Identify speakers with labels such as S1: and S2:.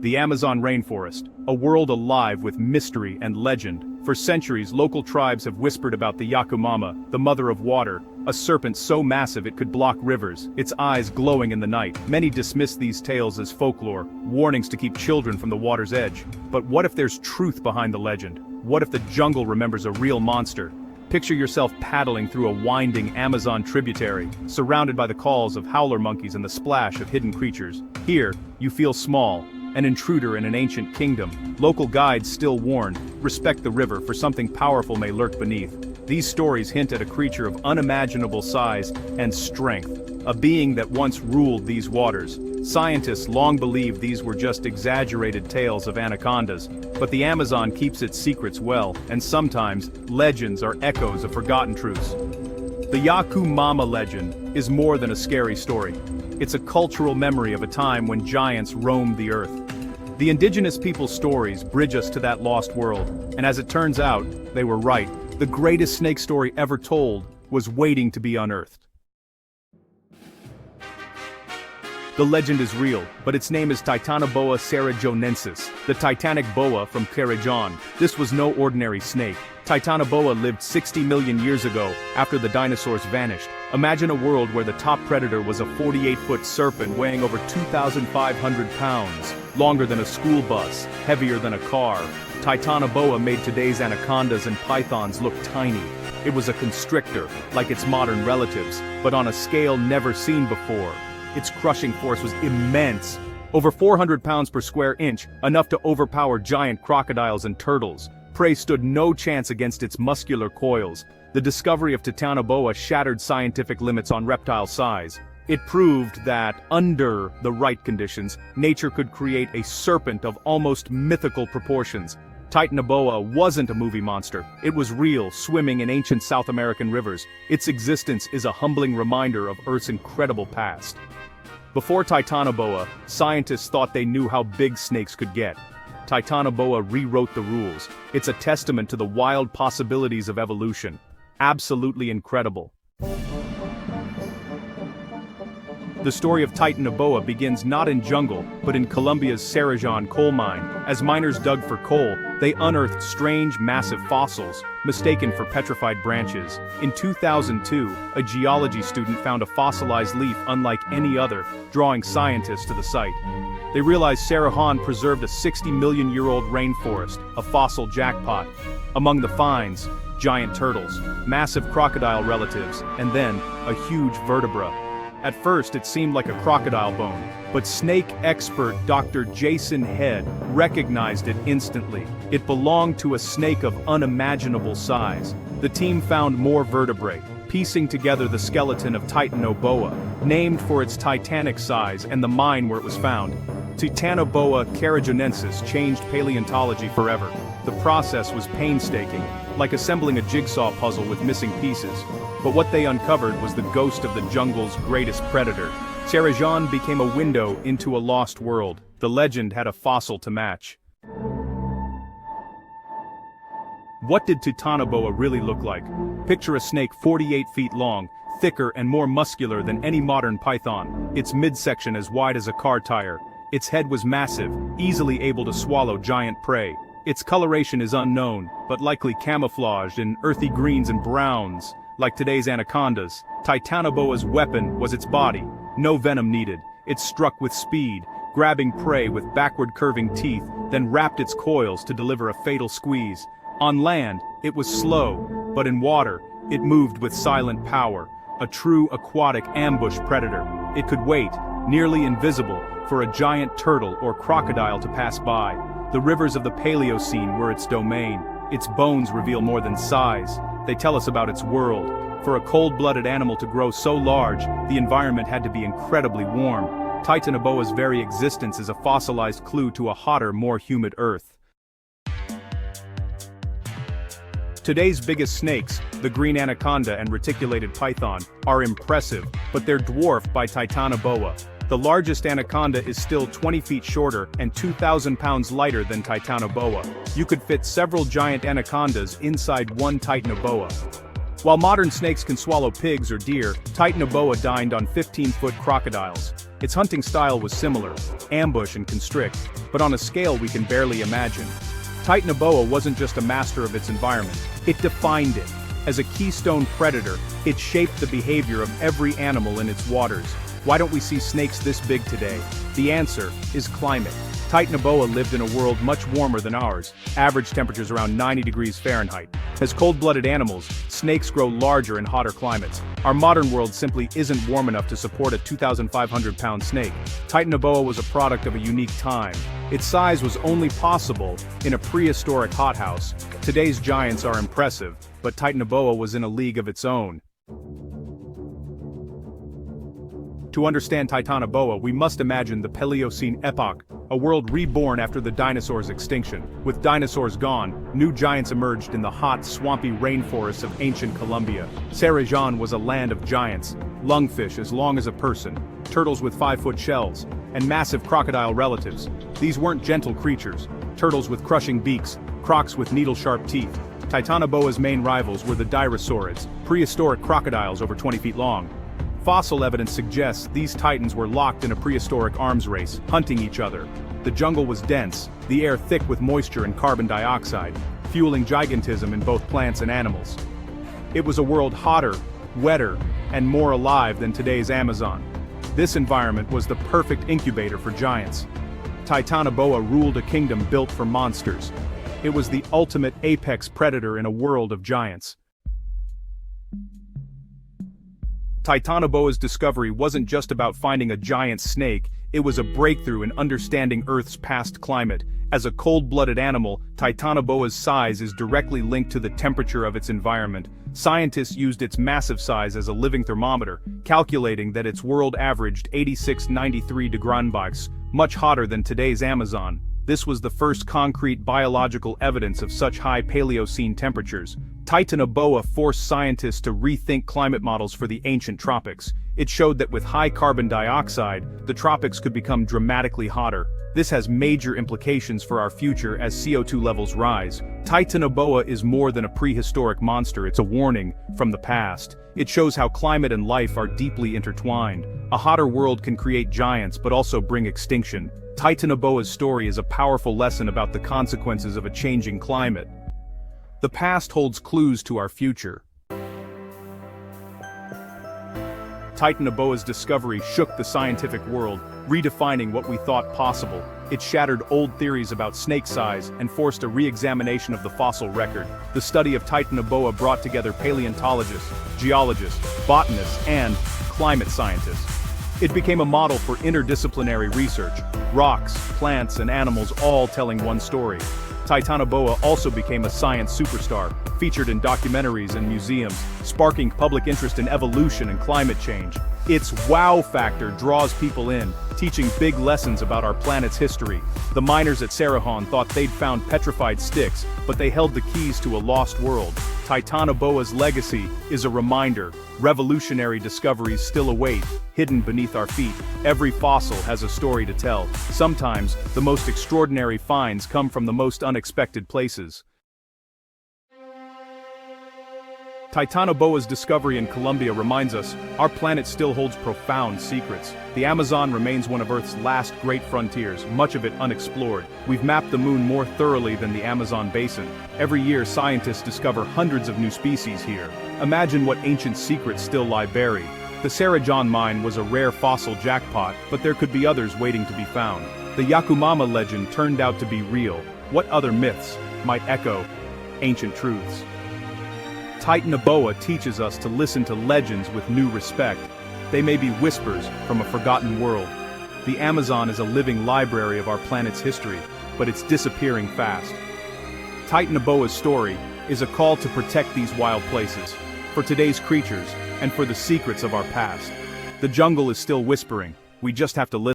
S1: The Amazon rainforest, a world alive with mystery and legend. For centuries, local tribes have whispered about the Yakumama, the mother of water, a serpent so massive it could block rivers, its eyes glowing in the night. Many dismiss these tales as folklore, warnings to keep children from the water's edge. But what if there's truth behind the legend? What if the jungle remembers a real monster? Picture yourself paddling through a winding Amazon tributary, surrounded by the calls of howler monkeys and the splash of hidden creatures. Here, you feel small, an intruder in an ancient kingdom. Local guides still warn, respect the river for something powerful may lurk beneath. These stories hint at a creature of unimaginable size and strength, a being that once ruled these waters. Scientists long believed these were just exaggerated tales of anacondas, but the Amazon keeps its secrets well, and sometimes, legends are echoes of forgotten truths. The Yakumama legend is more than a scary story. It's a cultural memory of a time when giants roamed the earth. The indigenous people's stories bridge us to that lost world, and as it turns out, they were right. The greatest snake story ever told was waiting to be unearthed. The legend is real, but its name is TITANOBOWA cerrejonensis, the titanic boa from Cerrejon. This was no ordinary snake. TITANOBOWA lived 60 million years ago, after the dinosaurs vanished. Imagine a world where the top predator was a 48-foot serpent weighing over 2,500 pounds, longer than a school bus, heavier than a car. TITANOBOWA made today's anacondas and pythons look tiny. It was a constrictor, like its modern relatives, but on a scale never seen before. Its crushing force was immense, over 400 pounds per square inch, enough to overpower giant crocodiles and turtles. Prey stood no chance against its muscular coils. The discovery of TITANOBOWA shattered scientific limits on reptile size. It proved that, under the right conditions, nature could create a serpent of almost mythical proportions. TITANOBOWA wasn't a movie monster. It was real, swimming in ancient South American rivers. Its existence is a humbling reminder of Earth's incredible past. Before TITANOBOWA, scientists thought they knew how big snakes could get. TITANOBOWA rewrote the rules. It's a testament to the wild possibilities of evolution. Absolutely incredible. The story of TITANOBOWA begins not in jungle, but in Colombia's Cerrejon coal mine. As miners dug for coal, they unearthed strange, massive fossils, mistaken for petrified branches. In 2002, a geology student found a fossilized leaf unlike any other, drawing scientists to the site. They realized Cerrejon preserved a 60-million-year-old rainforest, a fossil jackpot. Among the finds, giant turtles, massive crocodile relatives, and then, a huge vertebra. At first it seemed like a crocodile bone, but snake expert Dr. Jason Head recognized it instantly. It belonged to a snake of unimaginable size. The team found more vertebrae, piecing together the skeleton of TITANOBOWA, named for its titanic size and the mine where it was found. TITANOBOWA cerrejonensis changed paleontology forever. The process was painstaking, like assembling a jigsaw puzzle with missing pieces. But what they uncovered was the ghost of the jungle's greatest predator. Cerrejon became a window into a lost world. The legend had a fossil to match. What did TITANOBOWA really look like? Picture a snake 48 feet long, thicker and more muscular than any modern python, its midsection as wide as a car tire. Its head was massive, easily able to swallow giant prey. Its coloration is unknown, but likely camouflaged in earthy greens and browns, like today's anacondas. TITANOBOWA's weapon was its body. No venom needed. It struck with speed, grabbing prey with backward-curving teeth, then wrapped its coils to deliver a fatal squeeze. On land, it was slow, but in water, it moved with silent power, a true aquatic ambush predator. It could wait, nearly invisible, for a giant turtle or crocodile to pass by. The rivers of the Paleocene were its domain. Its bones reveal more than size. They tell us about its world. For a cold-blooded animal to grow so large, the environment had to be incredibly warm. TITANOBOWA's very existence is a fossilized clue to a hotter, more humid Earth. Today's biggest snakes, the green anaconda and reticulated python, are impressive, but they're dwarfed by TITANOBOWA. The largest anaconda is still 20 feet shorter and 2,000 pounds lighter than TITANOBOWA. You could fit several giant anacondas inside one TITANOBOWA. While modern snakes can swallow pigs or deer, TITANOBOWA dined on 15-foot crocodiles. Its hunting style was similar, ambush and constrict, but on a scale we can barely imagine. TITANOBOWA wasn't just a master of its environment, it defined it. As a keystone predator, it shaped the behavior of every animal in its waters. Why don't we see snakes this big today? The answer is climate. TITANOBOWA lived in a world much warmer than ours, average temperatures around 90 degrees Fahrenheit. As cold-blooded animals, snakes grow larger in hotter climates. Our modern world simply isn't warm enough to support a 2,500-pound snake. TITANOBOWA was a product of a unique time. Its size was only possible in a prehistoric hothouse. Today's giants are impressive, but TITANOBOWA was in a league of its own. To understand TITANOBOWA, we must imagine the Paleocene epoch, a world reborn after the dinosaurs' extinction. With dinosaurs gone, new giants emerged in the hot, swampy rainforests of ancient Colombia. Sarajevo was a land of giants, lungfish as long as a person, turtles with 5-foot shells, and massive crocodile relatives. These weren't gentle creatures, turtles with crushing beaks, crocs with needle-sharp teeth. TITANOBOWA's main rivals were the Dirosaurids, prehistoric crocodiles over 20 feet long. Fossil evidence suggests these titans were locked in a prehistoric arms race, hunting each other. The jungle was dense, the air thick with moisture and carbon dioxide, fueling gigantism in both plants and animals. It was a world hotter, wetter, and more alive than today's Amazon. This environment was the perfect incubator for giants. TITANOBOWA ruled a kingdom built for monsters. It was the ultimate apex predator in a world of giants. TITANOBOWA's discovery wasn't just about finding a giant snake, it was a breakthrough in understanding Earth's past climate. As a cold-blooded animal, TITANOBOWA's size is directly linked to the temperature of its environment. Scientists used its massive size as a living thermometer, calculating that its world averaged 86-93 degrees, much hotter than today's Amazon. This was the first concrete biological evidence of such high Paleocene temperatures. TITANOBOWA forced scientists to rethink climate models for the ancient tropics. It showed that with high carbon dioxide, the tropics could become dramatically hotter. This has major implications for our future as CO2 levels rise. TITANOBOWA is more than a prehistoric monster, it's a warning from the past. It shows how climate and life are deeply intertwined. A hotter world can create giants but also bring extinction. TITANOBOWA's story is a powerful lesson about the consequences of a changing climate. The past holds clues to our future. TITANOBOWA's discovery shook the scientific world, redefining what we thought possible. It shattered old theories about snake size and forced a re-examination of the fossil record. The study of TITANOBOWA brought together paleontologists, geologists, botanists, and climate scientists. It became a model for interdisciplinary research, rocks, plants, and animals all telling one story. TITANOBOWA also became a science superstar, featured in documentaries and museums, sparking public interest in evolution and climate change. Its wow factor draws people in, teaching big lessons about our planet's history. The miners at Sarajevo thought they'd found petrified sticks, but they held the keys to a lost world. TITANOBOWA's legacy is a reminder. Revolutionary discoveries still await, hidden beneath our feet. Every fossil has a story to tell. Sometimes, the most extraordinary finds come from the most unexpected places. TITANOBOWA's discovery in Colombia reminds us, our planet still holds profound secrets. The Amazon remains one of Earth's last great frontiers, much of it unexplored. We've mapped the moon more thoroughly than the Amazon basin. Every year, scientists discover hundreds of new species here. Imagine what ancient secrets still lie buried. The Sarajevo mine was a rare fossil jackpot, but there could be others waiting to be found. The Yakumama legend turned out to be real. What other myths might echo ancient truths? TITANOBOWA teaches us to listen to legends with new respect. They may be whispers from a forgotten world. The Amazon is a living library of our planet's history, but it's disappearing fast. TITANOBOWA's story is a call to protect these wild places, for today's creatures, and for the secrets of our past. The jungle is still whispering, we just have to listen.